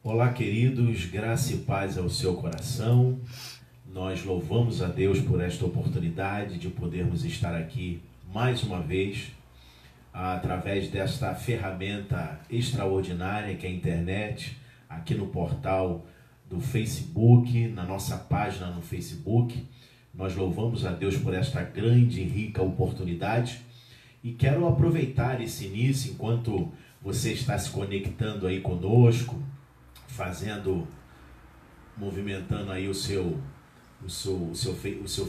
Olá, queridos, graça e paz ao seu coração. Nós louvamos a Deus por esta oportunidade de podermos estar aqui mais uma vez, através desta ferramenta extraordinária que é a internet, aqui no portal do Facebook, na nossa página no Facebook. Nós louvamos a Deus por esta grande e rica oportunidade e quero aproveitar esse início enquanto você está se conectando aí conosco, movimentando aí o seu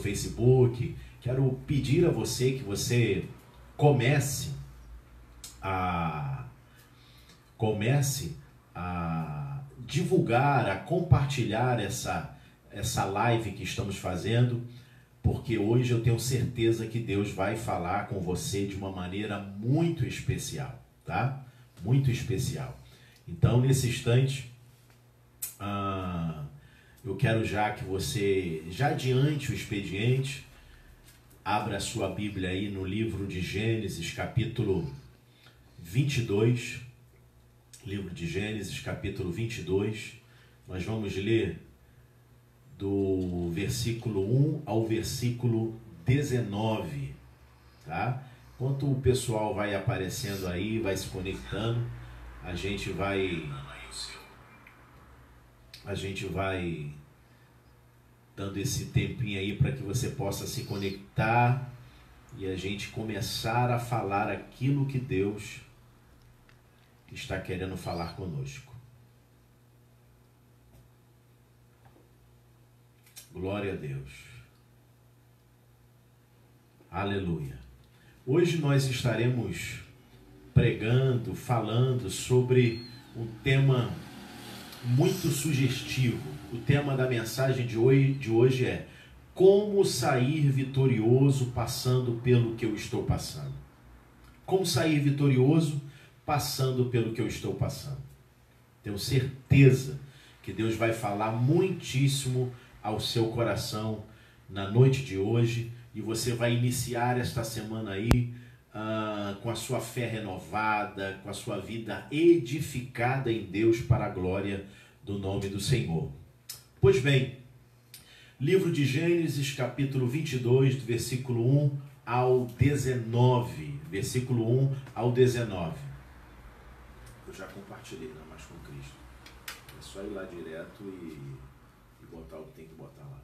Facebook. Quero pedir a você que você comece a divulgar, a compartilhar essa live que estamos fazendo, porque hoje eu tenho certeza que Deus vai falar com você de uma maneira muito especial, tá? Muito especial. Então, nesse instante, eu quero já que você, já adiante o expediente, abra a sua Bíblia aí no livro de Gênesis, capítulo 22. Livro de Gênesis, capítulo 22. Nós vamos ler do versículo 1 ao versículo 19, tá? Enquanto o pessoal vai aparecendo aí, vai se conectando, a gente vai dando esse tempinho aí para que você possa se conectar e a gente começar a falar aquilo que Deus está querendo falar conosco. Glória a Deus. Aleluia. Hoje nós estaremos pregando, falando sobre um tema muito sugestivo. O tema da mensagem de hoje é: como sair vitorioso passando pelo que eu estou passando. Como sair vitorioso passando pelo que eu estou passando. Tenho certeza que Deus vai falar muitíssimo ao seu coração na noite de hoje, e você vai iniciar esta semana aí com a sua fé renovada, com a sua vida edificada em Deus para a glória do nome do Senhor. Pois bem, livro de Gênesis, capítulo 22, do versículo 1 ao 19. Versículo 1 ao 19. Eu já compartilhei, né? Mas com Cristo. É só ir lá direto e botar o que tem que botar lá.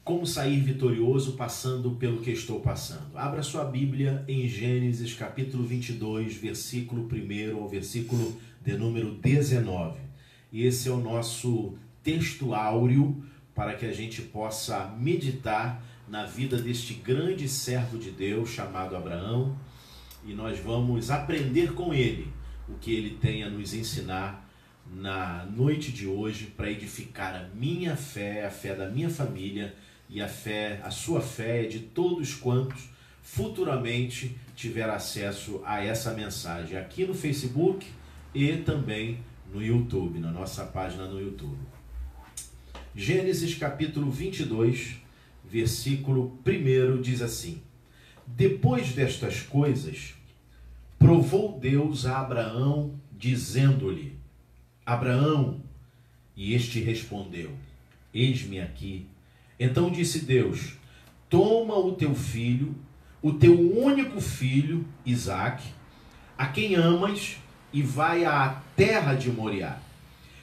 Como sair vitorioso passando pelo que estou passando. Abra sua Bíblia em Gênesis capítulo 22, versículo 1 ao versículo de número 19. E esse é o nosso texto áureo para que a gente possa meditar na vida deste grande servo de Deus chamado Abraão. E nós vamos aprender com ele o que ele tem a nos ensinar na noite de hoje para edificar a minha fé, a fé da minha família e a sua fé de todos quantos futuramente tiver acesso a essa mensagem aqui no Facebook e também no YouTube, na nossa página no YouTube. Gênesis capítulo 22, versículo 1 diz assim: depois destas coisas, provou Deus a Abraão, dizendo-lhe: Abraão, e este respondeu: eis-me aqui. Então disse Deus: toma o teu filho, o teu único filho, Isaque, a quem amas, e vai à terra de Moriá,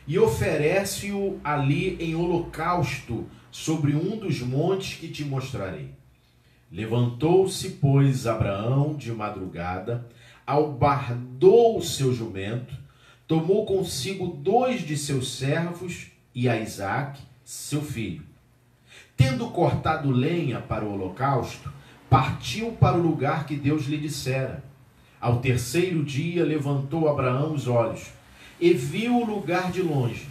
e oferece-o ali em holocausto sobre um dos montes que te mostrarei. Levantou-se, pois, Abraão de madrugada, albardou o seu jumento, tomou consigo 2 de seus servos e a Isaque, seu filho. Tendo cortado lenha para o holocausto, partiu para o lugar que Deus lhe dissera. Ao terceiro dia levantou Abraão os olhos e viu o lugar de longe.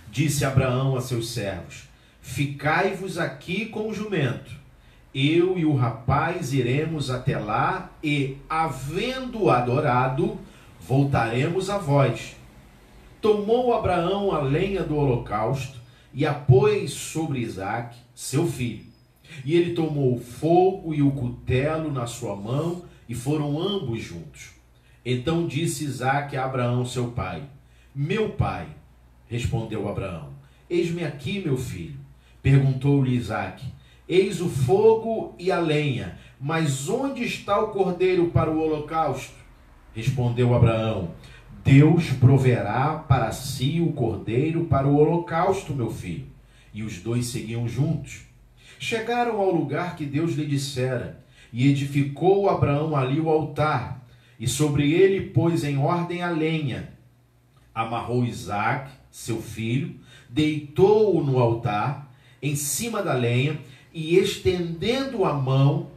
Disse Abraão a seus servos: ficai-vos aqui com o jumento. Eu e o rapaz iremos até lá e, havendo adorado, voltaremos a vós. Tomou Abraão a lenha do holocausto e a pôs sobre Isaque, seu filho. E ele tomou o fogo e o cutelo na sua mão, e foram ambos juntos. Então disse Isaque a Abraão, seu pai: Meu pai, respondeu Abraão. Eis-me aqui, meu filho. Perguntou-lhe Isaque. Eis o fogo e a lenha, mas onde está o cordeiro para o holocausto? Respondeu Abraão. Deus proverá para si o cordeiro para o holocausto, meu filho. E os dois seguiam juntos. Chegaram ao lugar que Deus lhe dissera, e edificou Abraão ali o altar, e sobre ele pôs em ordem a lenha. Amarrou Isaque, seu filho, deitou-o no altar, em cima da lenha, e estendendo a mão,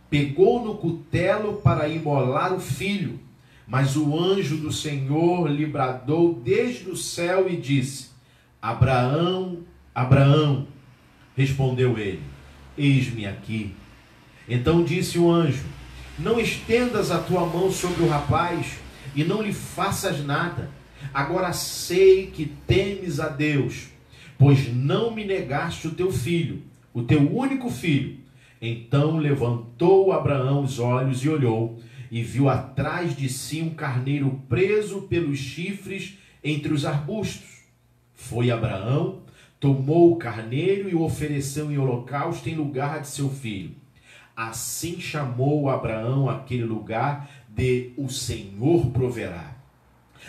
pegou no cutelo para imolar o filho. Mas o anjo do Senhor lhe bradou desde o céu e disse: Abraão, Abraão. Respondeu ele: Eis-me aqui. Então disse o anjo: Não estendas a tua mão sobre o rapaz e não lhe faças nada. Agora sei que temes a Deus, pois não me negaste o teu filho, o teu único filho. Então levantou Abraão os olhos e olhou, e viu atrás de si um carneiro preso pelos chifres entre os arbustos. Foi Abraão, tomou o carneiro e o ofereceu em holocausto em lugar de seu filho. Assim chamou Abraão aquele lugar de O Senhor proverá.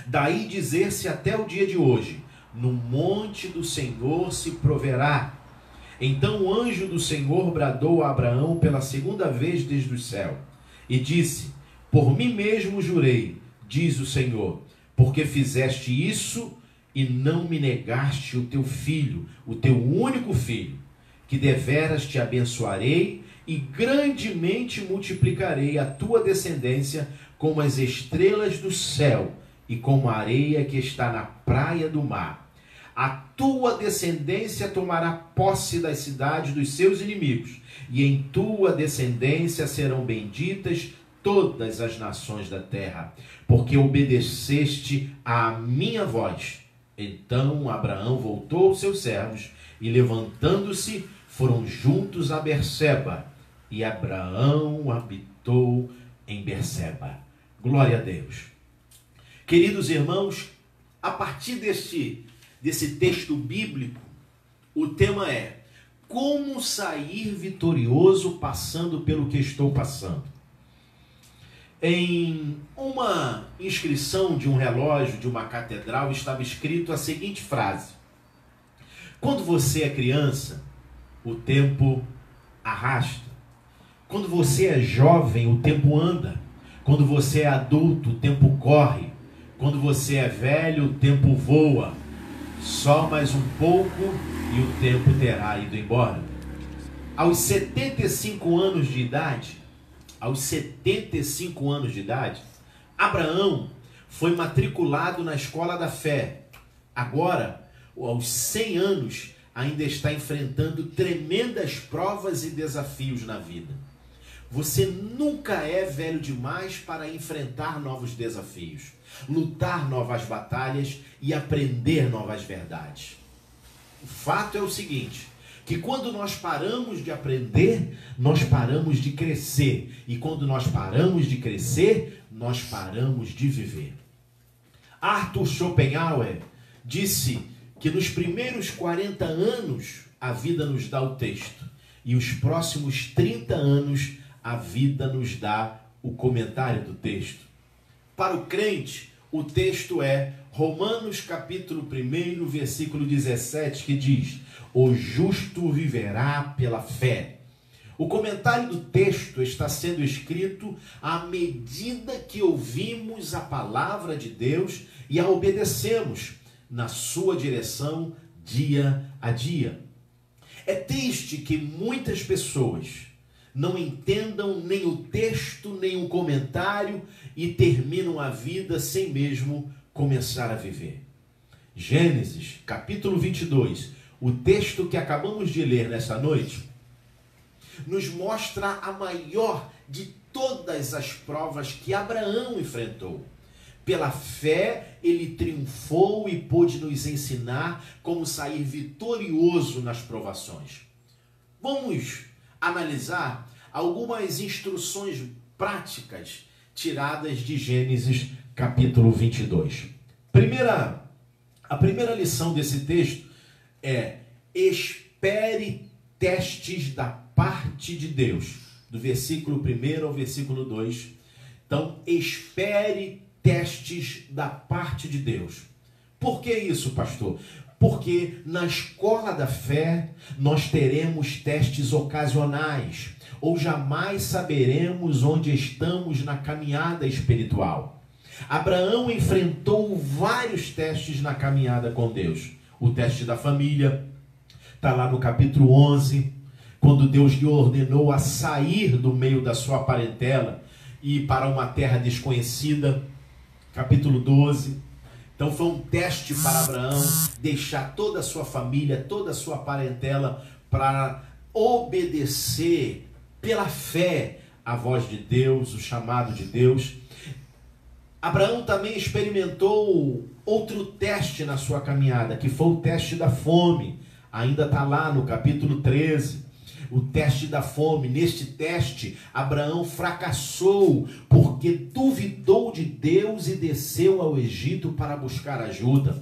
Daí dizer-se até o dia de hoje: no monte do Senhor se proverá. Então o anjo do Senhor bradou a Abraão pela segunda vez desde o céu e disse: Por mim mesmo jurei, diz o Senhor, porque fizeste isso e não me negaste o teu filho, o teu único filho, que deveras te abençoarei e grandemente multiplicarei a tua descendência como as estrelas do céu e como a areia que está na praia do mar. A tua descendência tomará posse das cidades dos seus inimigos, e em tua descendência serão benditas todas as nações da terra, porque obedeceste à minha voz. Então Abraão voltou aos seus servos, e levantando-se, foram juntos a Berseba, e Abraão habitou em Berseba. Glória a Deus. Queridos irmãos, a partir desse texto bíblico, o tema é: como sair vitorioso passando pelo que estou passando? Em uma inscrição de um relógio de uma catedral estava escrito a seguinte frase: quando você é criança, o tempo arrasta. Quando você é jovem, o tempo anda. Quando você é adulto, o tempo corre. Quando você é velho, o tempo voa. Só mais um pouco e o tempo terá ido embora. Aos 75 anos de idade, Abraão foi matriculado na escola da fé. Agora, aos 100 anos, ainda está enfrentando tremendas provas e desafios na vida. Você nunca é velho demais para enfrentar novos desafios, lutar novas batalhas e aprender novas verdades. O fato é o seguinte, que quando nós paramos de aprender, nós paramos de crescer. E quando nós paramos de crescer, nós paramos de viver. Arthur Schopenhauer disse que nos primeiros 40 anos a vida nos dá o texto, e os próximos 30 anos a vida nos dá o comentário do texto. Para o crente, o texto é Romanos capítulo 1, versículo 17, que diz: o justo viverá pela fé. O comentário do texto está sendo escrito à medida que ouvimos a palavra de Deus e a obedecemos na sua direção dia a dia. É triste que muitas pessoas não entendam nem o texto, nem o comentário e terminam a vida sem mesmo começar a viver. Gênesis, capítulo 22, o texto que acabamos de ler nessa noite, nos mostra a maior de todas as provas que Abraão enfrentou. Pela fé, ele triunfou e pôde nos ensinar como sair vitorioso nas provações. Vamos analisar algumas instruções práticas tiradas de Gênesis capítulo 22. Primeira A primeira lição desse texto é: espere testes da parte de Deus. Do versículo 1 ao versículo 2. Então, espere testes da parte de Deus. Por que isso, pastor? Porque na escola da fé nós teremos testes ocasionais, ou jamais saberemos onde estamos na caminhada espiritual. Abraão enfrentou vários testes na caminhada com Deus. O teste da família, está lá no capítulo 11, quando Deus lhe ordenou a sair do meio da sua parentela e ir para uma terra desconhecida. Capítulo 12. Então foi um teste para Abraão deixar toda a sua família, toda a sua parentela, para obedecer pela fé a voz de Deus, o chamado de Deus. Abraão também experimentou outro teste na sua caminhada, que foi o teste da fome. Ainda está lá no capítulo 13. O teste da fome. Neste teste, Abraão fracassou porque duvidou de Deus e desceu ao Egito para buscar ajuda.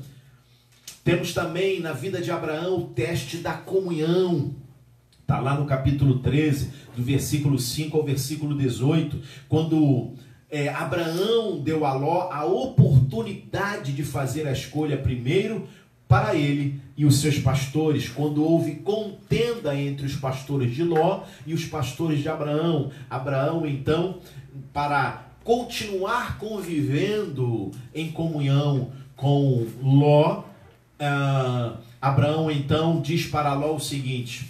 Temos também na vida de Abraão o teste da comunhão. Está lá no capítulo 13, do versículo 5 ao versículo 18, quando Abraão deu a Ló a oportunidade de fazer a escolha primeiro para ele e os seus pastores, quando houve contenda entre os pastores de Ló e os pastores de Abraão. Abraão, então, para continuar convivendo em comunhão com Ló, Abraão, então, diz para Ló o seguinte: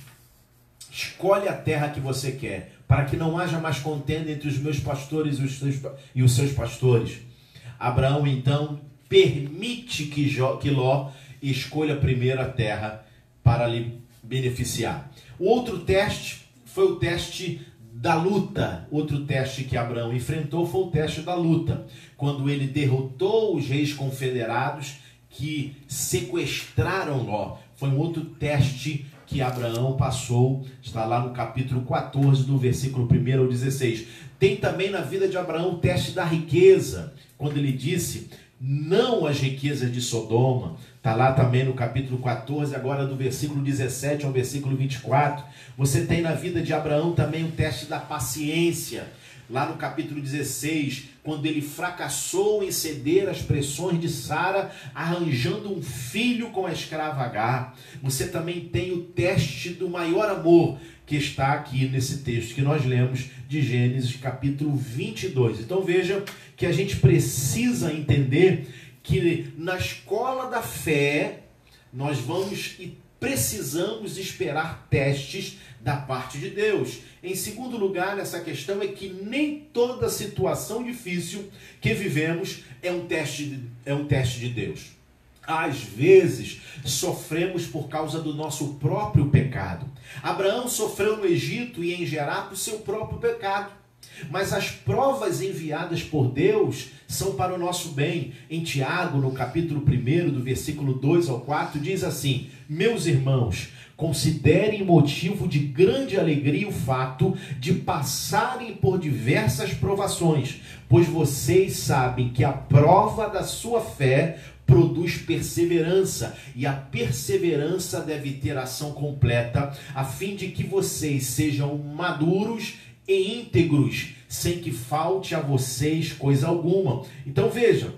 escolhe a terra que você quer, para que não haja mais contenda entre os meus pastores e os seus pastores. Abraão, então, permite que Ló escolha primeiro a terra para lhe beneficiar. O outro teste foi o teste da luta. Outro teste que Abraão enfrentou foi o teste da luta, quando ele derrotou os reis confederados que sequestraram Ló. Foi um outro teste que Abraão passou, está lá no capítulo 14, do versículo 1 ao 16. Tem também na vida de Abraão o teste da riqueza, quando ele disse não às riquezas de Sodoma. Está lá também no capítulo 14, agora do versículo 17 ao versículo 24. Você tem na vida de Abraão também o teste da paciência, lá no capítulo 16, quando ele fracassou em ceder às pressões de Sara, arranjando um filho com a escrava Agar. Você também tem o teste do maior amor, que está aqui nesse texto que nós lemos de Gênesis capítulo 22. Então veja que a gente precisa entender que na escola da fé nós vamos e precisamos esperar testes da parte de Deus. Em segundo lugar, essa questão é que nem toda situação difícil que vivemos é um teste de Deus. Às vezes, sofremos por causa do nosso próprio pecado. Abraão sofreu no Egito e em Gerar por seu próprio pecado. Mas as provas enviadas por Deus são para o nosso bem. Em Tiago, no capítulo 1, do versículo 2 ao 4, diz assim: meus irmãos, considerem motivo de grande alegria o fato de passarem por diversas provações, pois vocês sabem que a prova da sua fé produz perseverança, e a perseverança deve ter ação completa, a fim de que vocês sejam maduros e íntegros, sem que falte a vocês coisa alguma. Então veja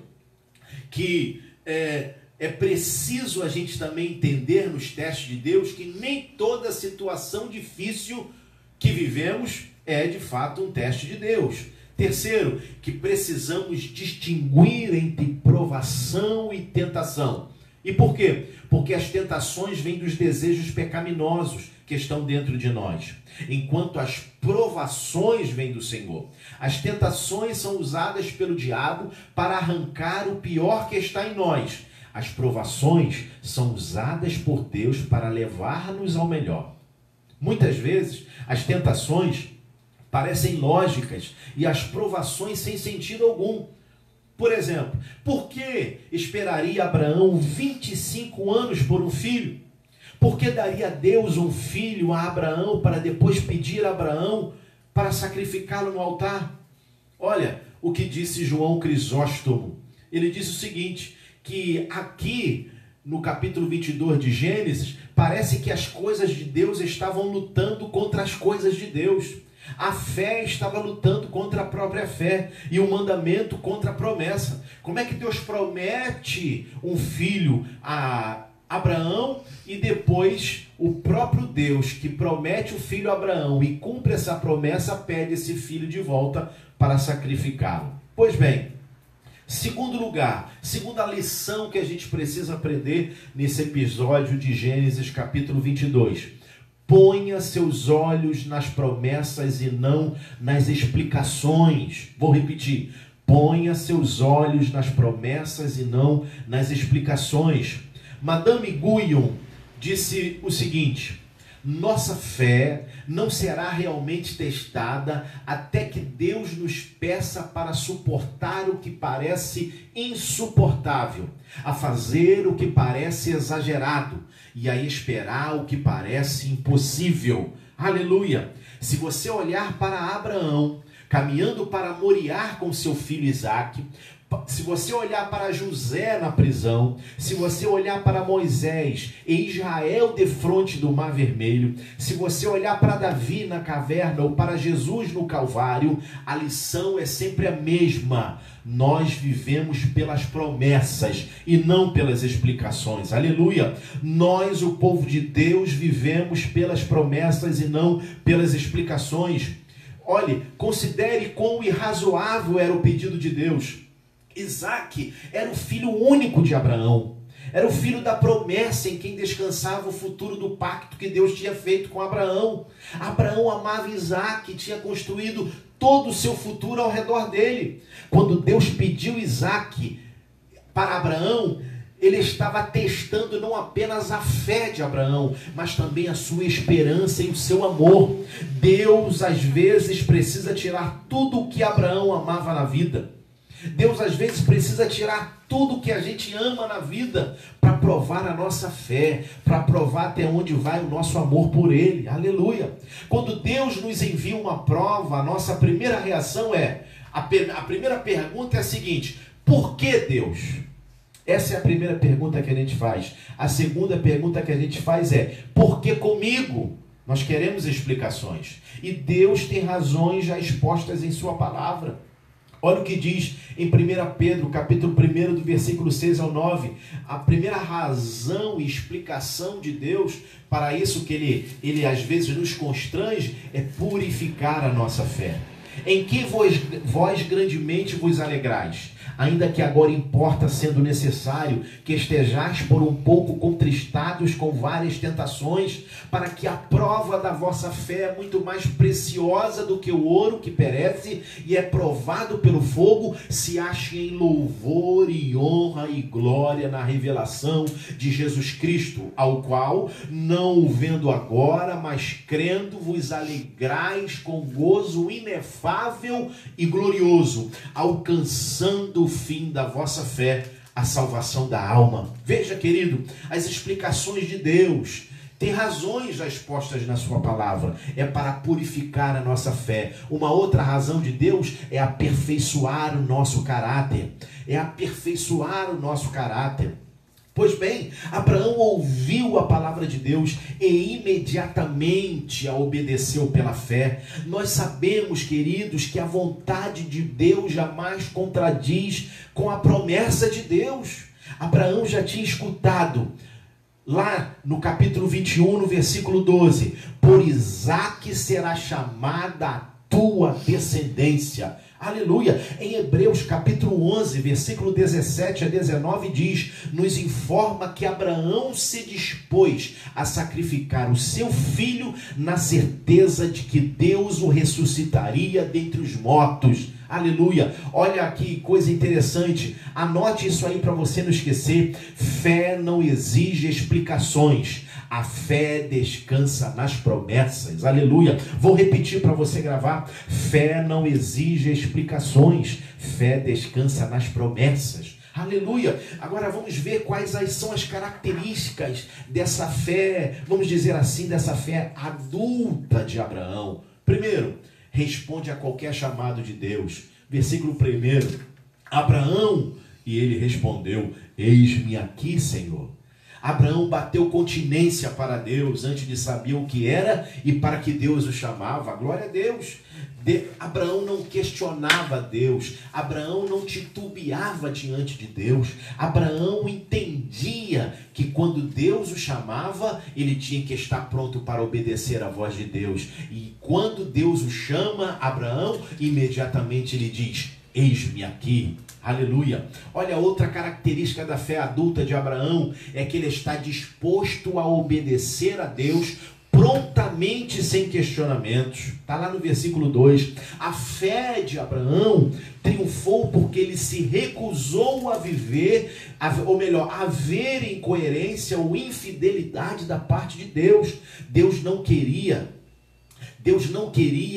que é preciso a gente também entender nos testes de Deus que nem toda situação difícil que vivemos é de fato um teste de Deus. Terceiro, que precisamos distinguir entre provação e tentação. E por quê? Porque as tentações vêm dos desejos pecaminosos que estão dentro de nós, enquanto as provações vêm do Senhor. As tentações são usadas pelo diabo para arrancar o pior que está em nós. As provações são usadas por Deus para levar-nos ao melhor. Muitas vezes, as tentações parecem lógicas e as provações sem sentido algum. Por exemplo, por que esperaria Abraão 25 anos por um filho? Por que daria Deus um filho a Abraão para depois pedir a Abraão para sacrificá-lo no altar? Olha o que disse João Crisóstomo. Ele disse o seguinte, que aqui no capítulo 22 de Gênesis, parece que as coisas de Deus estavam lutando contra as coisas de Deus. A fé estava lutando contra a própria fé e o mandamento contra a promessa. Como é que Deus promete um filho a Abraão e depois o próprio Deus que promete o filho a Abraão e cumpre essa promessa, pede esse filho de volta para sacrificá-lo? Pois bem, segundo lugar, segunda lição que a gente precisa aprender nesse episódio de Gênesis capítulo 22. Ponha seus olhos nas promessas e não nas explicações. Vou repetir. Ponha seus olhos nas promessas e não nas explicações. Madame Guyon disse o seguinte: nossa fé não será realmente testada até que Deus nos peça para suportar o que parece insuportável, a fazer o que parece exagerado e a esperar o que parece impossível. Aleluia! Se você olhar para Abraão, caminhando para Moriá com seu filho Isaque, se você olhar para José na prisão, se você olhar para Moisés e Israel defronte do Mar Vermelho, se você olhar para Davi na caverna ou para Jesus no Calvário, a lição é sempre a mesma. Nós vivemos pelas promessas e não pelas explicações. Aleluia! Nós, o povo de Deus, vivemos pelas promessas e não pelas explicações. Olhe, considere quão irrazoável era o pedido de Deus. Isaque era o filho único de Abraão, era o filho da promessa em quem descansava o futuro do pacto que Deus tinha feito com Abraão. Abraão amava Isaque, tinha construído todo o seu futuro ao redor dele. Quando Deus pediu Isaque para Abraão, ele estava testando não apenas a fé de Abraão, mas também a sua esperança e o seu amor. Deus às vezes precisa tirar tudo o que Abraão amava na vida. Deus às vezes precisa tirar tudo que a gente ama na vida para provar a nossa fé, para provar até onde vai o nosso amor por Ele. Aleluia! Quando Deus nos envia uma prova, a nossa primeira reação é, a primeira pergunta é a seguinte: por que Deus? Essa é a primeira pergunta que a gente faz. A segunda pergunta que a gente faz é, por que comigo? Nós queremos explicações. E Deus tem razões já expostas em sua palavra. Olha o que diz em 1 Pedro, capítulo 1, do versículo 6 ao 9. A primeira razão e explicação de Deus para isso que ele às vezes nos constrange é purificar a nossa fé. Em que vós grandemente vos alegrais, ainda que agora importa, sendo necessário, que estejais por um pouco contristados com várias tentações, para que a prova da vossa fé é muito mais preciosa do que o ouro que perece e é provado pelo fogo, se ache em louvor e honra e glória na revelação de Jesus Cristo, ao qual, não o vendo agora, mas crendo, vos alegrais com gozo inefável e glorioso, alcançando o fim da vossa fé, a salvação da alma. Veja, querido, as explicações de Deus tem razões já expostas na sua palavra, é para purificar a nossa fé. Uma outra razão de Deus é aperfeiçoar o nosso caráter, Pois bem, Abraão ouviu a palavra de Deus e imediatamente a obedeceu pela fé. Nós sabemos, queridos, que a vontade de Deus jamais contradiz com a promessa de Deus. Abraão já tinha escutado lá no capítulo 21, no versículo 12: por Isaque será chamada a tua descendência. Aleluia! Em Hebreus capítulo 11, versículo 17 a 19 diz, nos informa que Abraão se dispôs a sacrificar o seu filho na certeza de que Deus o ressuscitaria dentre os mortos. Aleluia! Olha aqui, coisa interessante. Anote isso aí para você não esquecer. Fé não exige explicações. A fé descansa nas promessas. Aleluia! Vou repetir para você gravar. Fé não exige explicações. Fé descansa nas promessas. Aleluia! Agora vamos ver quais são as características dessa fé, vamos dizer assim, dessa fé adulta de Abraão. Primeiro, responde a qualquer chamado de Deus. Versículo 1. Abraão, e ele respondeu, eis-me aqui, Senhor. Abraão bateu continência para Deus antes de saber o que era e para que Deus o chamava. Glória a Deus. Abraão não questionava Deus. Abraão não titubeava diante de Deus. Abraão entendia que quando Deus o chamava, ele tinha que estar pronto para obedecer à voz de Deus. E quando Deus o chama, Abraão, imediatamente ele diz: eis-me aqui. Aleluia. Olha, outra característica da fé adulta de Abraão é que ele está disposto a obedecer a Deus prontamente, sem questionamentos. Está lá no versículo 2. A fé de Abraão triunfou porque ele se recusou a viver, ou melhor, a ver incoerência ou infidelidade da parte de Deus. Deus não queria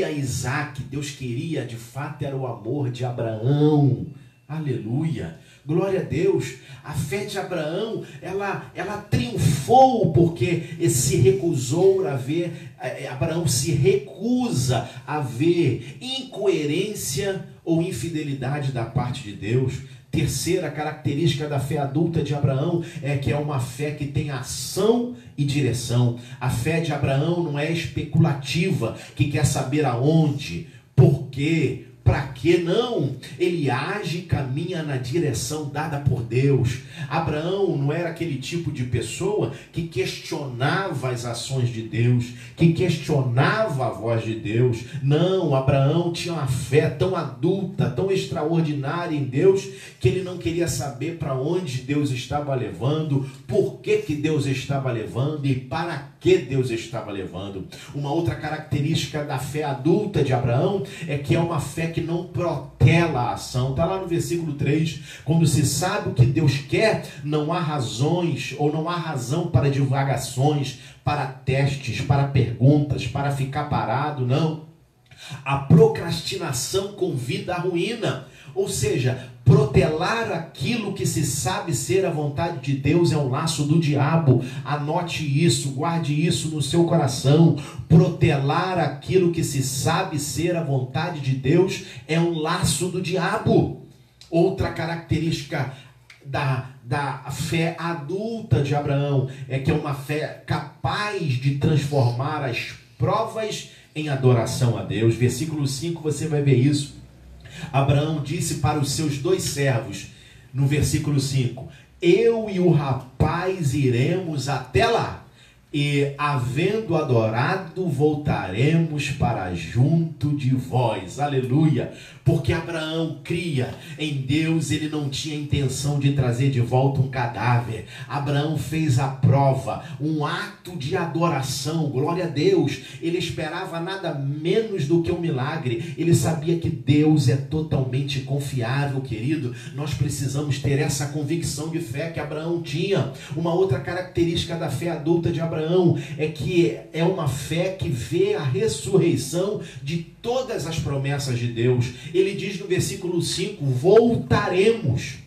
Isaac. Deus queria, de fato, era o amor de Abraão. Aleluia, glória a Deus. A fé de Abraão, ela triunfou porque se recusou a ver, Abraão se recusa a ver incoerência ou infidelidade da parte de Deus. Terceira característica da fé adulta de Abraão é que é uma fé que tem ação e direção. A fé de Abraão não é especulativa, que quer saber aonde, por quê, para que não. Ele age e caminha na direção dada por Deus. Abraão não era aquele tipo de pessoa que questionava as ações de Deus, que questionava a voz de Deus. Não, Abraão tinha uma fé tão adulta, tão extraordinária em Deus, que ele não queria saber para onde Deus estava levando, por que Deus estava levando e para que Deus estava levando. Uma outra característica da fé adulta de Abraão é que é uma fé que não protela a ação. Está lá no versículo 3, quando se sabe o que Deus quer, não há razões ou não há razão para divagações, para testes, para perguntas, para ficar parado, não. A procrastinação convida à ruína, ou seja, protelar aquilo que se sabe ser a vontade de Deus é um laço do diabo. Anote isso, guarde isso no seu coração. Protelar aquilo que se sabe ser a vontade de Deus é um laço do diabo. Outra característica da fé adulta de Abraão é que é uma fé capaz de transformar as provas em adoração a Deus. Versículo 5, você vai ver isso. Abraão disse para os seus 2 servos, no versículo 5, eu e o rapaz iremos até lá, e havendo adorado, voltaremos para junto de vós. Aleluia. Porque Abraão cria em Deus, ele não tinha intenção de trazer de volta um cadáver. Abraão fez a prova, um ato de adoração, glória a Deus. Ele esperava nada menos do que um milagre. Ele sabia que Deus é totalmente confiável, querido. Nós precisamos ter essa convicção de fé que Abraão tinha. Uma outra característica da fé adulta de Abraão é que é uma fé que vê a ressurreição de todas as promessas de Deus. Ele diz no versículo 5, voltaremos.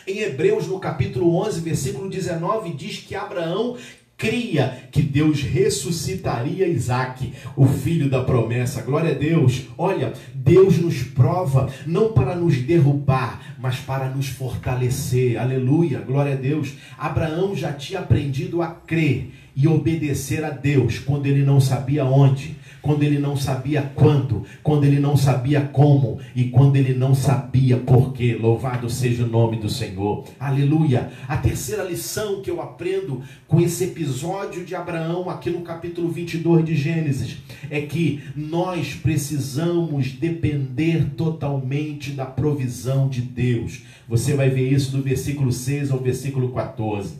Em Hebreus, no capítulo 11, versículo 19, diz que Abraão cria que Deus ressuscitaria Isaac, o filho da promessa. Glória a Deus. Olha, Deus nos prova não para nos derrubar, mas para nos fortalecer. Aleluia, glória a Deus. Abraão já tinha aprendido a crer e obedecer a Deus quando ele não sabia onde, quando ele não sabia quando, quando ele não sabia como e quando ele não sabia porquê. Louvado seja o nome do Senhor. Aleluia. A terceira lição que eu aprendo com esse episódio de Abraão aqui no capítulo 22 de Gênesis é que nós precisamos depender totalmente da provisão de Deus. Você vai ver isso do versículo 6 ao versículo 14.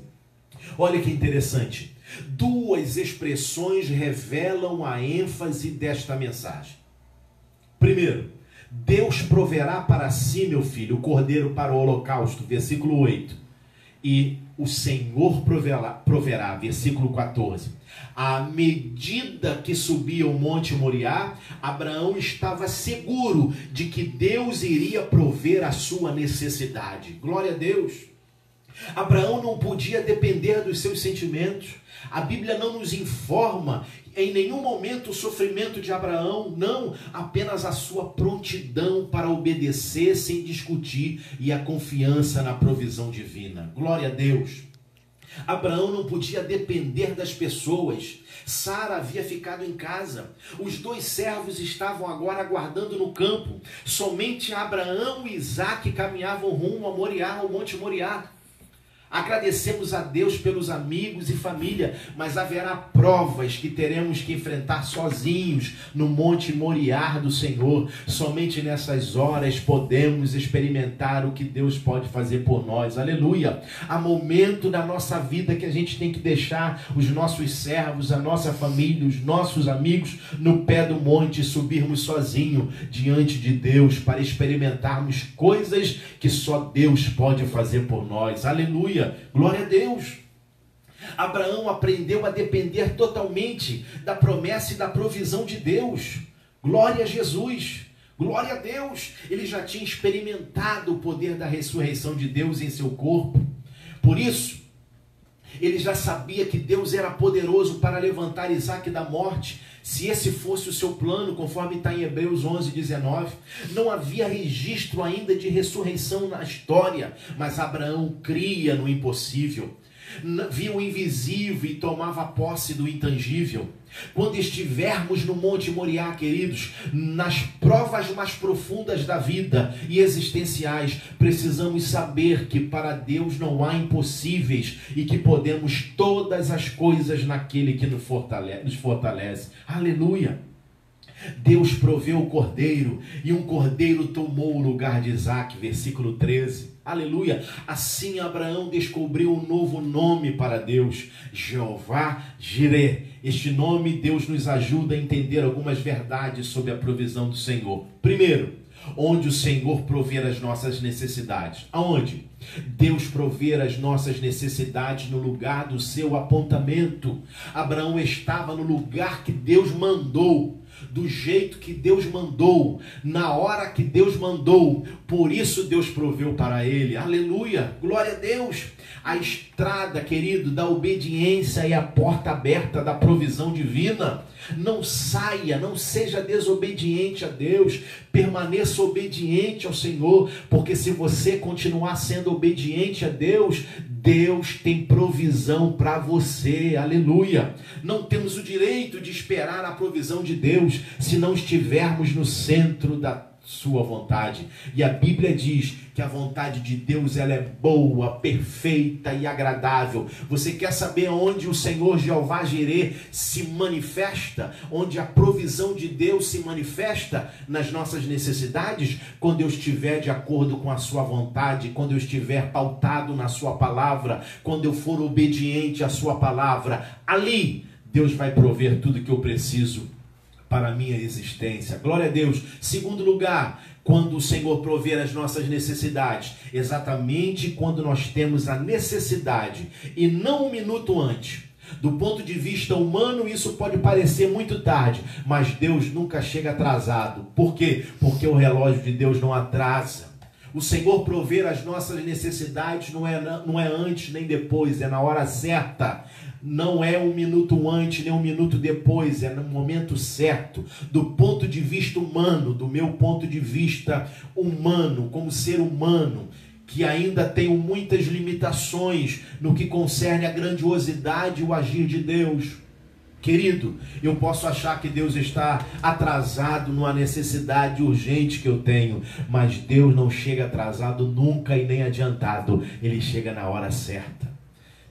Olha que interessante. 2 expressões revelam a ênfase desta mensagem. Primeiro, Deus proverá para si, meu filho, o cordeiro para o holocausto, versículo 8. E o Senhor proverá, versículo 14. À medida que subia o monte Moriá, Abraão estava seguro de que Deus iria prover a sua necessidade. Glória a Deus. Abraão não podia depender dos seus sentimentos. A Bíblia não nos informa em nenhum momento o sofrimento de Abraão, não, apenas a sua prontidão para obedecer sem discutir e a confiança na provisão divina. Glória a Deus. Abraão não podia depender das pessoas. Sara havia ficado em casa. Os 2 servos estavam agora aguardando no campo. Somente Abraão e Isaque caminhavam rumo a Moriá, ao Monte Moriá. Agradecemos a Deus pelos amigos e família, mas haverá provas que teremos que enfrentar sozinhos no Monte Moriá do Senhor. Somente nessas horas podemos experimentar o que Deus pode fazer por nós. Aleluia! Há momento da nossa vida que a gente tem que deixar os nossos servos, a nossa família, os nossos amigos no pé do monte e subirmos sozinhos diante de Deus para experimentarmos coisas que só Deus pode fazer por nós. Aleluia! Glória a Deus. Abraão aprendeu a depender totalmente da promessa e da provisão de Deus. Glória a Jesus. Glória a Deus. Ele já tinha experimentado o poder da ressurreição de Deus em seu corpo. Por isso, ele já sabia que Deus era poderoso para levantar Isaque da morte, se esse fosse o seu plano, conforme está em Hebreus 11:19. Não havia registro ainda de ressurreição na história, mas Abraão cria no impossível, via o invisível e tomava posse do intangível. Quando estivermos no Monte Moriá, queridos, nas provas mais profundas da vida e existenciais, precisamos saber que para Deus não há impossíveis e que podemos todas as coisas naquele que nos fortalece. Aleluia! Deus proveu o cordeiro e um cordeiro tomou o lugar de Isaque, versículo 13. Aleluia! Assim Abraão descobriu um novo nome para Deus, Jeová Jireh. Este nome, Deus nos ajuda a entender algumas verdades sobre a provisão do Senhor. Primeiro, onde o Senhor prover as nossas necessidades. Aonde? Deus prover as nossas necessidades no lugar do seu apontamento. Abraão estava no lugar que Deus mandou, do jeito que Deus mandou, na hora que Deus mandou. Por isso Deus proveu para ele. Aleluia! Glória a Deus! A estrada, querido, da obediência é a porta aberta da provisão divina. Não saia, não seja desobediente a Deus, permaneça obediente ao Senhor, porque se você continuar sendo obediente a Deus, Deus tem provisão para você. Aleluia! Não temos o direito de esperar a provisão de Deus se não estivermos no centro da sua vontade. E a Bíblia diz que a vontade de Deus ela é boa, perfeita e agradável. Você quer saber onde o Senhor Jeová Jireh se manifesta? Onde a provisão de Deus se manifesta nas nossas necessidades? Quando eu estiver de acordo com a sua vontade, quando eu estiver pautado na sua palavra, quando eu for obediente à sua palavra, ali Deus vai prover tudo que eu preciso para a minha existência. Glória a Deus. Segundo lugar, quando o Senhor prover as nossas necessidades, exatamente quando nós temos a necessidade e não um minuto antes. Do ponto de vista humano, isso pode parecer muito tarde, mas Deus nunca chega atrasado. Por quê? Porque o relógio de Deus não atrasa. O Senhor prover as nossas necessidades não é antes nem depois, é na hora certa. Não é um minuto antes nem um minuto depois, é no momento certo. Do ponto de vista humano, do meu ponto de vista humano, como ser humano, que ainda tenho muitas limitações no que concerne a grandiosidade e o agir de Deus. Querido, eu posso achar que Deus está atrasado numa necessidade urgente que eu tenho, mas Deus não chega atrasado nunca e nem adiantado. Ele chega na hora certa.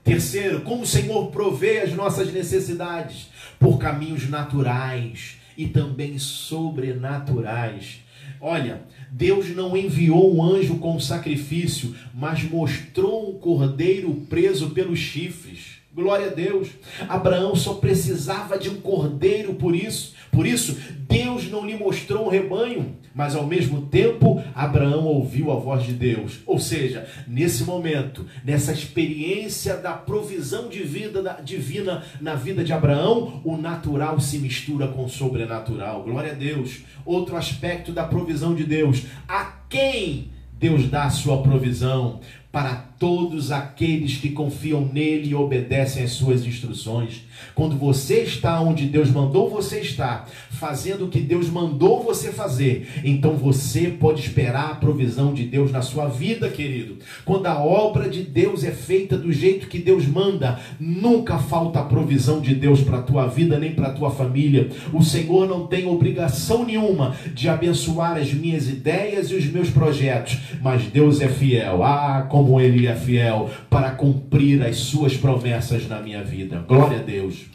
Terceiro, como o Senhor provê as nossas necessidades? Por caminhos naturais e também sobrenaturais. Olha, Deus não enviou um anjo com sacrifício, mas mostrou um cordeiro preso pelos chifres. Glória a Deus. Abraão só precisava de um cordeiro por isso. Por isso, Deus não lhe mostrou um rebanho, mas ao mesmo tempo, Abraão ouviu a voz de Deus. Ou seja, nesse momento, nessa experiência da provisão divina na vida de Abraão, o natural se mistura com o sobrenatural. Glória a Deus. Outro aspecto da provisão de Deus. A quem Deus dá a sua provisão? para todos aqueles que confiam nele e obedecem às suas instruções. Quando você está onde Deus mandou você estar, fazendo o que Deus mandou você fazer, então você pode esperar a provisão de Deus na sua vida, querido. Quando a obra de Deus é feita do jeito que Deus manda, nunca falta a provisão de Deus para a tua vida, nem para a tua família. O Senhor não tem obrigação nenhuma de abençoar as minhas ideias e os meus projetos, mas Deus é fiel. Ah, como Ele é fiel para cumprir as suas promessas na minha vida. Glória a Deus.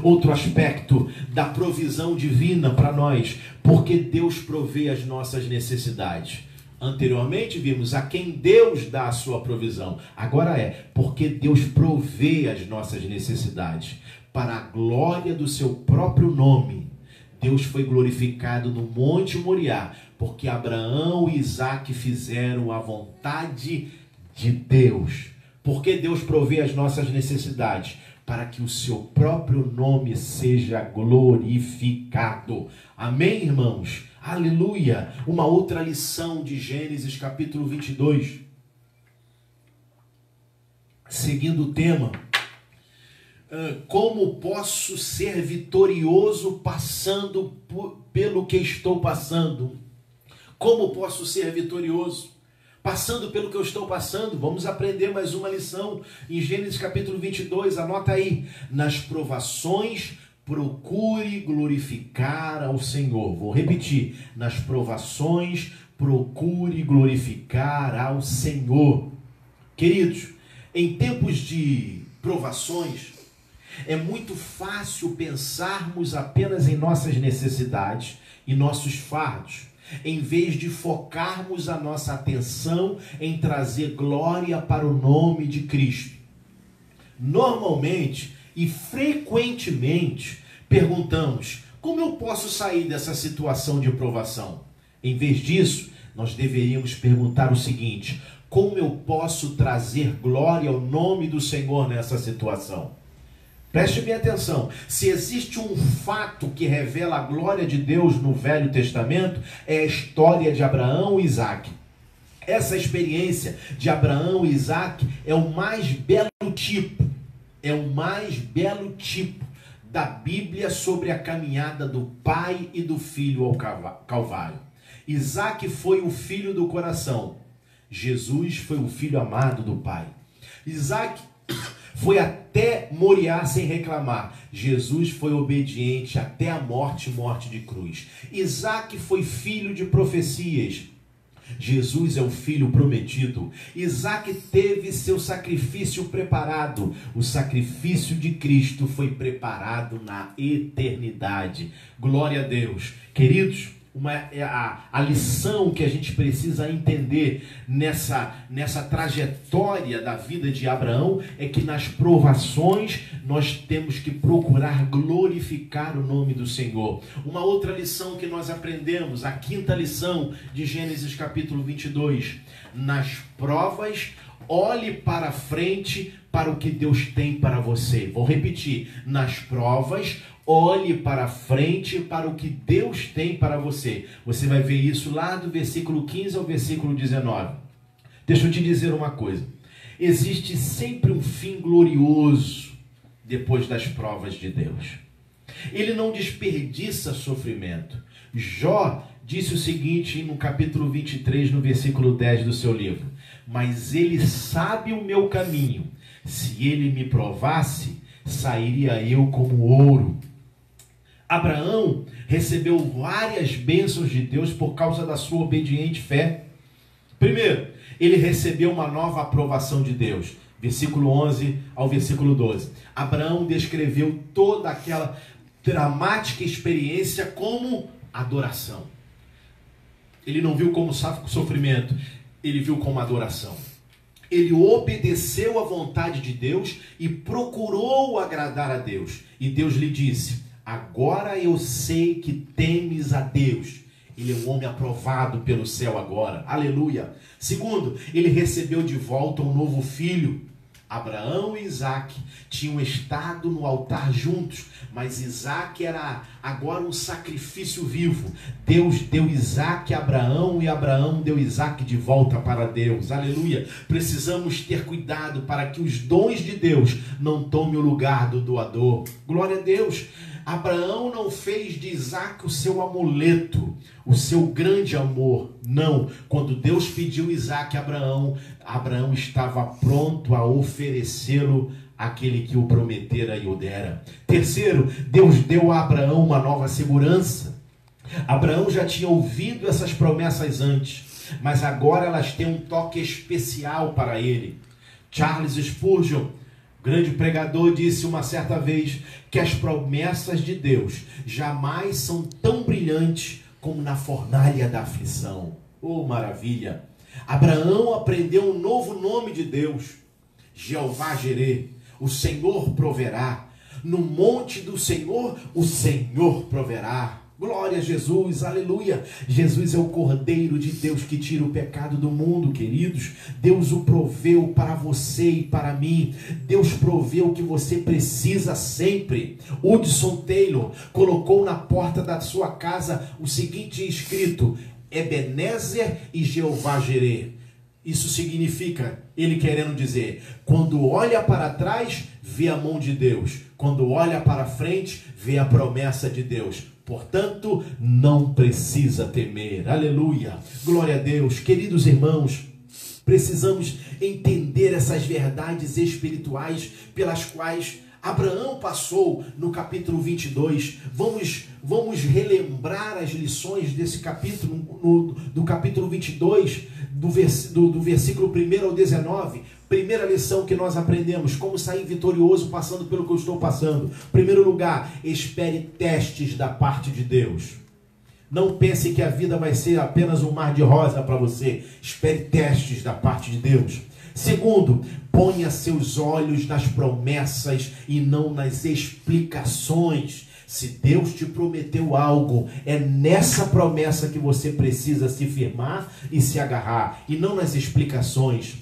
Outro aspecto da provisão divina para nós, porque Deus provê as nossas necessidades. Anteriormente vimos a quem Deus dá a sua provisão. Agora porque Deus provê as nossas necessidades. Para a glória do seu próprio nome, Deus foi glorificado no Monte Moriá, porque Abraão e Isaque fizeram a vontade de Deus. Porque Deus provê as nossas necessidades? Para que o seu próprio nome seja glorificado. Amém, irmãos? Aleluia! Uma outra lição de Gênesis capítulo 22. Seguindo o tema, como posso ser vitorioso passando pelo que estou passando? Como posso ser vitorioso passando pelo que eu estou passando? Vamos aprender mais uma lição em Gênesis capítulo 22, anota aí. Nas provações, procure glorificar ao Senhor. Vou repetir. Nas provações, procure glorificar ao Senhor. Queridos, em tempos de provações, é muito fácil pensarmos apenas em nossas necessidades e nossos fardos, em vez de focarmos a nossa atenção em trazer glória para o nome de Cristo. Normalmente e frequentemente perguntamos: como eu posso sair dessa situação de provação? Em vez disso, nós deveríamos perguntar o seguinte: como eu posso trazer glória ao nome do Senhor nessa situação? Preste bem atenção. Se existe um fato que revela a glória de Deus no Velho Testamento, é a história de Abraão e Isaque. Essa experiência de Abraão e Isaque é o mais belo tipo, da Bíblia sobre a caminhada do pai e do filho ao Calvário. Isaque foi o filho do coração. Jesus foi o filho amado do pai. Isaque foi até Moriá sem reclamar. Jesus foi obediente até a morte de cruz. Isaque foi filho de profecias. Jesus é o filho prometido. Isaque teve seu sacrifício preparado. O sacrifício de Cristo foi preparado na eternidade. Glória a Deus. Queridos, a lição que a gente precisa entender nessa trajetória da vida de Abraão é que nas provações nós temos que procurar glorificar o nome do Senhor. Uma outra lição que nós aprendemos, a quinta lição de Gênesis capítulo 22. Nas provas, olhe para frente para o que Deus tem para você. Vou repetir. Nas provas, olhe para frente para o que Deus tem para você. Você vai ver isso lá do versículo 15 ao versículo 19. Deixa eu te dizer uma coisa. Existe sempre um fim glorioso depois das provas de Deus. Ele não desperdiça sofrimento. Jó disse o seguinte no capítulo 23, no versículo 10 do seu livro: mas ele sabe o meu caminho. Se ele me provasse, sairia eu como ouro. Abraão recebeu várias bênçãos de Deus por causa da sua obediente fé. Primeiro, ele recebeu uma nova aprovação de Deus. Versículo 11 ao versículo 12. Abraão descreveu toda aquela dramática experiência como adoração. Ele não viu como sofrimento, ele viu como adoração. Ele obedeceu à vontade de Deus e procurou agradar a Deus. E Deus lhe disse: agora eu sei que temes a Deus. Ele é um homem aprovado pelo céu agora. Aleluia. Segundo, ele recebeu de volta um novo filho. Abraão e Isaac tinham estado no altar juntos, mas Isaac era agora um sacrifício vivo. Deus deu Isaac a Abraão e Abraão deu Isaac de volta para Deus. Aleluia! Precisamos ter cuidado para que os dons de Deus não tomem o lugar do doador. Glória a Deus! Abraão não fez de Isaac o seu amuleto, o seu grande amor. Não, quando Deus pediu Isaac a Abraão, Abraão estava pronto a oferecê-lo àquele que o prometera e o dera. Terceiro, Deus deu a Abraão uma nova segurança. Abraão já tinha ouvido essas promessas antes, mas agora elas têm um toque especial para ele. Charles Spurgeon, grande pregador, disse uma certa vez que as promessas de Deus jamais são tão brilhantes como na fornalha da aflição. Oh, maravilha! Abraão aprendeu um novo nome de Deus, Jeová Jireh, o Senhor proverá. No monte do Senhor, o Senhor proverá. Glória a Jesus, aleluia. Jesus é o Cordeiro de Deus que tira o pecado do mundo, queridos. Deus o proveu para você e para mim. Deus proveu o que você precisa sempre. Hudson Taylor colocou na porta da sua casa o seguinte escrito: Ebenezer e Jeová Jireh. Isso significa, ele querendo dizer, quando olha para trás, vê a mão de Deus. Quando olha para frente, vê a promessa de Deus. Portanto, não precisa temer. Aleluia. Glória a Deus. Queridos irmãos, precisamos entender essas verdades espirituais pelas quais Abraão passou no capítulo 22. Vamos relembrar as lições desse capítulo, do capítulo 22, do versículo 1 ao 19. Primeira lição que nós aprendemos: como sair vitorioso passando pelo que eu estou passando. Primeiro lugar, espere testes da parte de Deus. Não pense que a vida vai ser apenas um mar de rosa para você. Espere testes da parte de Deus. Segundo, ponha seus olhos nas promessas e não nas explicações. Se Deus te prometeu algo, é nessa promessa que você precisa se firmar e se agarrar, e não nas explicações.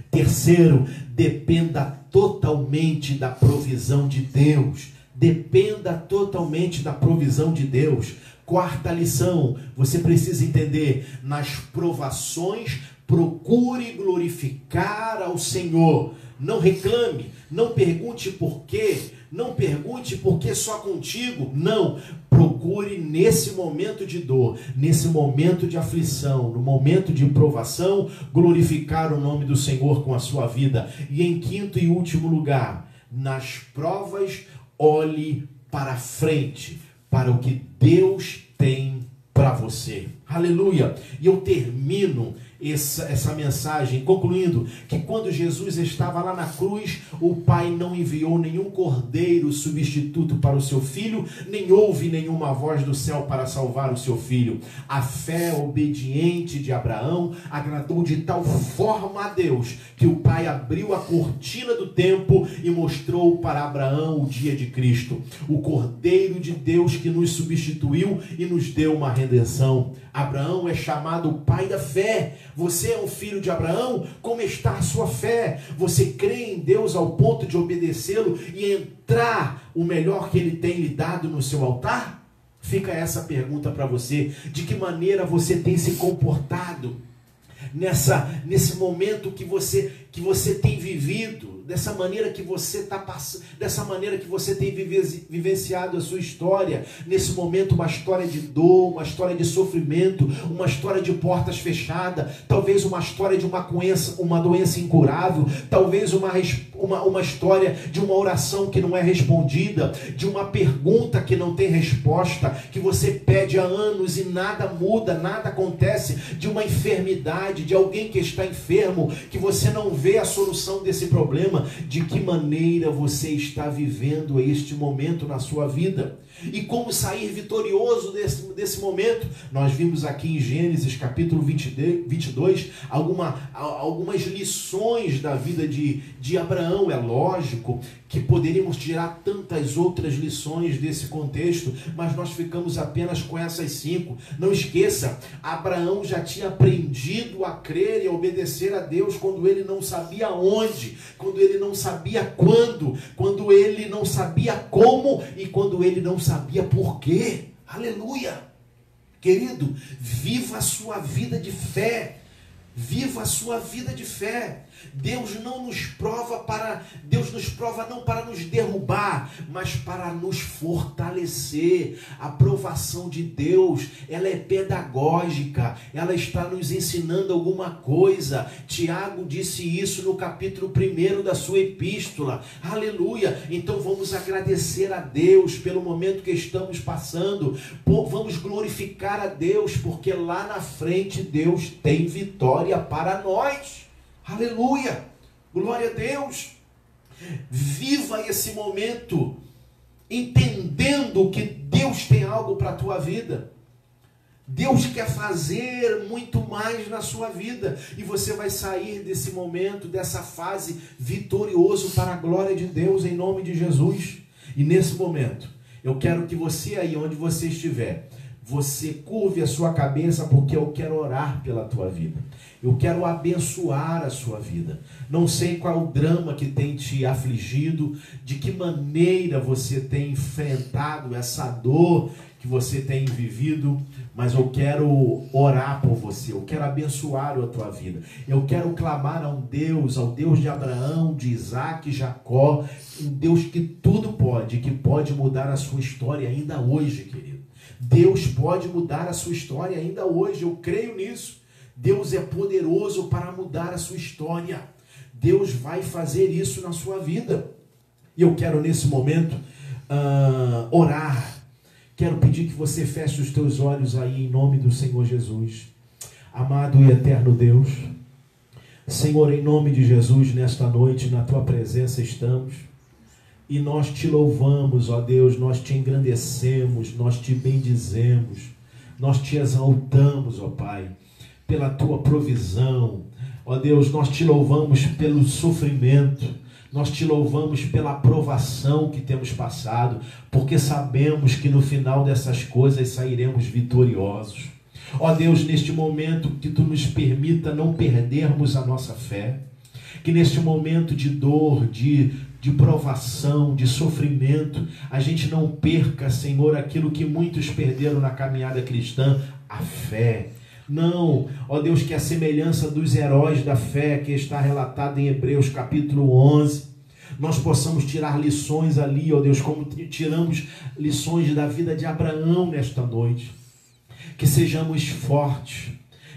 Terceiro, dependa totalmente da provisão de Deus. Dependa totalmente da provisão de Deus. Quarta lição, você precisa entender: nas provações, procure glorificar ao Senhor. Não reclame, não pergunte por quê, não pergunte por que só contigo. Não, procure nesse momento de dor, nesse momento de aflição, no momento de provação, glorificar o nome do Senhor com a sua vida. E em quinto e último lugar, nas provas, olhe para frente, para o que Deus tem para você. Aleluia! E eu termino essa mensagem concluindo que quando Jesus estava lá na cruz, o Pai não enviou nenhum cordeiro substituto para o seu filho, nem houve nenhuma voz do céu para salvar o seu filho. A fé obediente de Abraão agradou de tal forma a Deus que o Pai abriu a cortina do tempo e mostrou para Abraão o dia de Cristo, o Cordeiro de Deus que nos substituiu e nos deu uma redenção. Abraão é chamado o pai da fé. Você é um filho de Abraão? Como está a sua fé? Você crê em Deus ao ponto de obedecê-lo e entrar o melhor que Ele tem lhe dado no seu altar? Fica essa pergunta para você. De que maneira você tem se comportado nesse momento que você tem vivido? Dessa maneira que você está passando, dessa maneira que você tem vivenciado a sua história, nesse momento, uma história de dor, uma história de sofrimento, uma história de portas fechadas, talvez uma história de uma doença incurável, talvez uma história de uma oração que não é respondida, de uma pergunta que não tem resposta, que você pede há anos e nada muda, nada acontece, de uma enfermidade, de alguém que está enfermo, que você não vê a solução desse problema. De que maneira você está vivendo este momento na sua vida? E como sair vitorioso desse momento? Nós vimos aqui em Gênesis capítulo 22 algumas lições da vida de Abraão. É lógico que poderíamos tirar tantas outras lições desse contexto, mas nós ficamos apenas com essas 5. Não esqueça, Abraão já tinha aprendido a crer e a obedecer a Deus quando ele não sabia onde, quando ele ele não sabia quando ele não sabia como e quando ele não sabia por quê. Aleluia! Querido, viva a sua vida de fé. Viva a sua vida de fé. Deus nos prova não para nos derrubar, mas para nos fortalecer. A provação de Deus, ela é pedagógica, ela está nos ensinando alguma coisa. Tiago disse isso no capítulo 1 da sua epístola. Aleluia! Então vamos agradecer a Deus pelo momento que estamos passando. Vamos glorificar a Deus, porque lá na frente Deus tem vitória para nós. Aleluia, glória a Deus. Viva esse momento entendendo que Deus tem algo para a tua vida. Deus quer fazer muito mais na sua vida, e você vai sair desse momento, dessa fase, vitorioso para a glória de Deus, em nome de Jesus. E nesse momento eu quero que você, aí onde você estiver, você curve a sua cabeça, porque eu quero orar pela tua vida. Eu quero abençoar a sua vida. Não sei qual é o drama que tem te afligido, de que maneira você tem enfrentado essa dor que você tem vivido, mas eu quero orar por você, eu quero abençoar a tua vida. Eu quero clamar ao Deus de Abraão, de Isaac, Jacó, um Deus que tudo pode, que pode mudar a sua história ainda hoje, querido. Deus pode mudar a sua história ainda hoje, eu creio nisso. Deus é poderoso para mudar a sua história. Deus vai fazer isso na sua vida. E eu quero nesse momento orar. Quero pedir que você feche os teus olhos aí em nome do Senhor Jesus. Amado e eterno Deus, Senhor, em nome de Jesus, nesta noite, na tua presença estamos. E nós te louvamos, ó Deus, nós te engrandecemos, nós te bendizemos, nós te exaltamos, ó Pai, pela tua provisão. Ó Deus, nós te louvamos pelo sofrimento, nós te louvamos pela provação que temos passado, porque sabemos que no final dessas coisas sairemos vitoriosos. Ó Deus, neste momento que tu nos permita não perdermos a nossa fé, que neste momento de dor, de provação, de sofrimento, a gente não perca, Senhor, aquilo que muitos perderam na caminhada cristã, a fé. Não, ó Deus, que a semelhança dos heróis da fé que está relatado em Hebreus capítulo 11, nós possamos tirar lições ali, ó Deus, como tiramos lições da vida de Abraão nesta noite. Que sejamos fortes,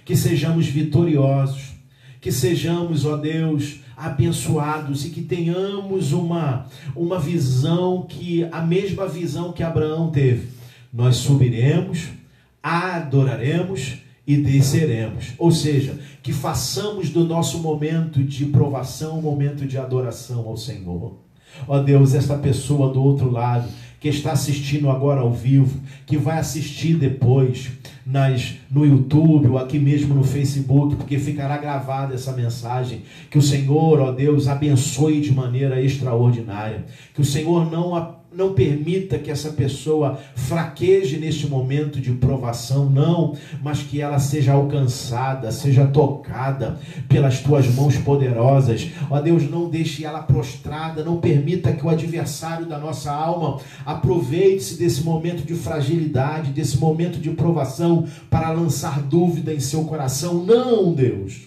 que sejamos vitoriosos, que sejamos, ó Deus, abençoados, e que tenhamos uma visão, a mesma visão que Abraão teve. Nós subiremos, adoraremos e desceremos. Ou seja, que façamos do nosso momento de provação um momento de adoração ao Senhor. Ó Deus, esta pessoa do outro lado, que está assistindo agora ao vivo, que vai assistir depois no YouTube ou aqui mesmo no Facebook, porque ficará gravada essa mensagem, que o Senhor, ó Deus, abençoe de maneira extraordinária, que o Senhor não permita que essa pessoa fraqueje neste momento de provação, não, mas que ela seja alcançada, seja tocada pelas tuas mãos poderosas. Ó Deus, não deixe ela prostrada, não permita que o adversário da nossa alma aproveite-se desse momento de fragilidade, desse momento de provação, para lançar dúvida em seu coração. Não, Deus,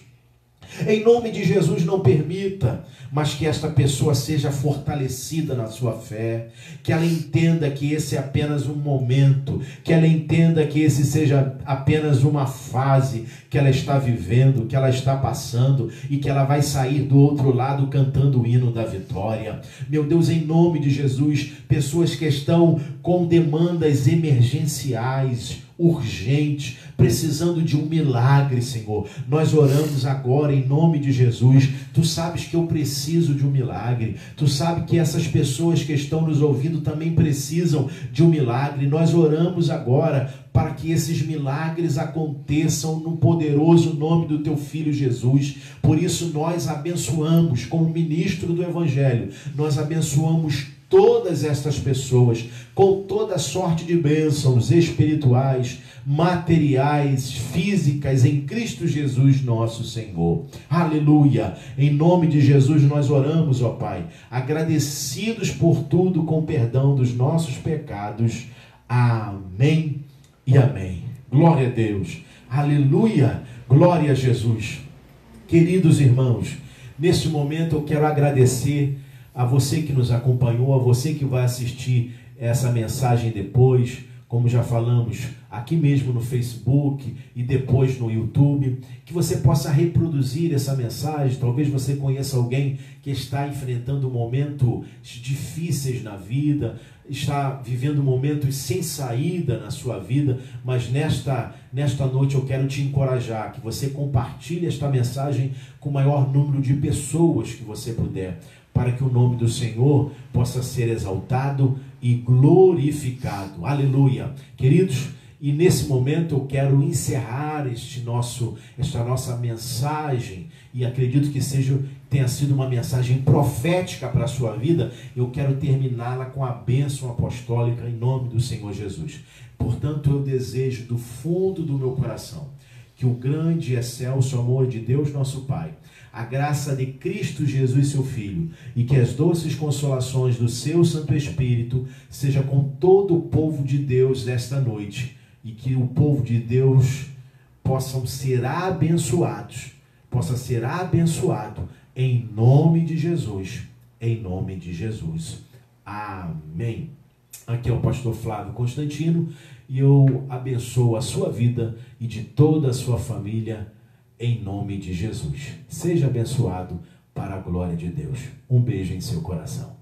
em nome de Jesus, não permita, mas que esta pessoa seja fortalecida na sua fé, que ela entenda que esse é apenas um momento, que ela entenda que esse seja apenas uma fase que ela está vivendo, que ela está passando, e que ela vai sair do outro lado cantando o hino da vitória. Meu Deus, em nome de Jesus, pessoas que estão com demandas emergenciais, urgentes, precisando de um milagre, Senhor, nós oramos agora em nome de Jesus. Tu sabes que eu preciso de um milagre, tu sabes que essas pessoas que estão nos ouvindo também precisam de um milagre. Nós oramos agora para que esses milagres aconteçam no poderoso nome do teu Filho Jesus. Por isso nós abençoamos, como ministro do Evangelho, nós abençoamos todas estas pessoas com toda sorte de bênçãos espirituais, materiais, físicas em Cristo Jesus nosso Senhor. Aleluia! Em nome de Jesus nós oramos, ó Pai, agradecidos por tudo com perdão dos nossos pecados. Amém e amém. Glória a Deus. Aleluia! Glória a Jesus. Queridos irmãos, neste momento eu quero agradecer a você que nos acompanhou, a você que vai assistir essa mensagem depois, como já falamos, aqui mesmo no Facebook e depois no YouTube, que você possa reproduzir essa mensagem. Talvez você conheça alguém que está enfrentando momentos difíceis na vida, está vivendo momentos sem saída na sua vida, mas nesta noite eu quero te encorajar, que você compartilhe esta mensagem com o maior número de pessoas que você puder, para que o nome do Senhor possa ser exaltado e glorificado. Aleluia. Queridos, e nesse momento eu quero encerrar esta nossa mensagem, e acredito que tenha sido uma mensagem profética para a sua vida. Eu quero terminá-la com a bênção apostólica em nome do Senhor Jesus. Portanto, eu desejo do fundo do meu coração que o grande e excelso amor de Deus nosso Pai, a graça de Cristo Jesus, seu Filho, e que as doces consolações do seu Santo Espírito seja com todo o povo de Deus nesta noite, e que o povo de Deus possa ser abençoado em nome de Jesus, em nome de Jesus. Amém. Aqui é o pastor Flávio Constantino, e eu abençoo a sua vida e de toda a sua família, em nome de Jesus. Seja abençoado para a glória de Deus. Um beijo em seu coração.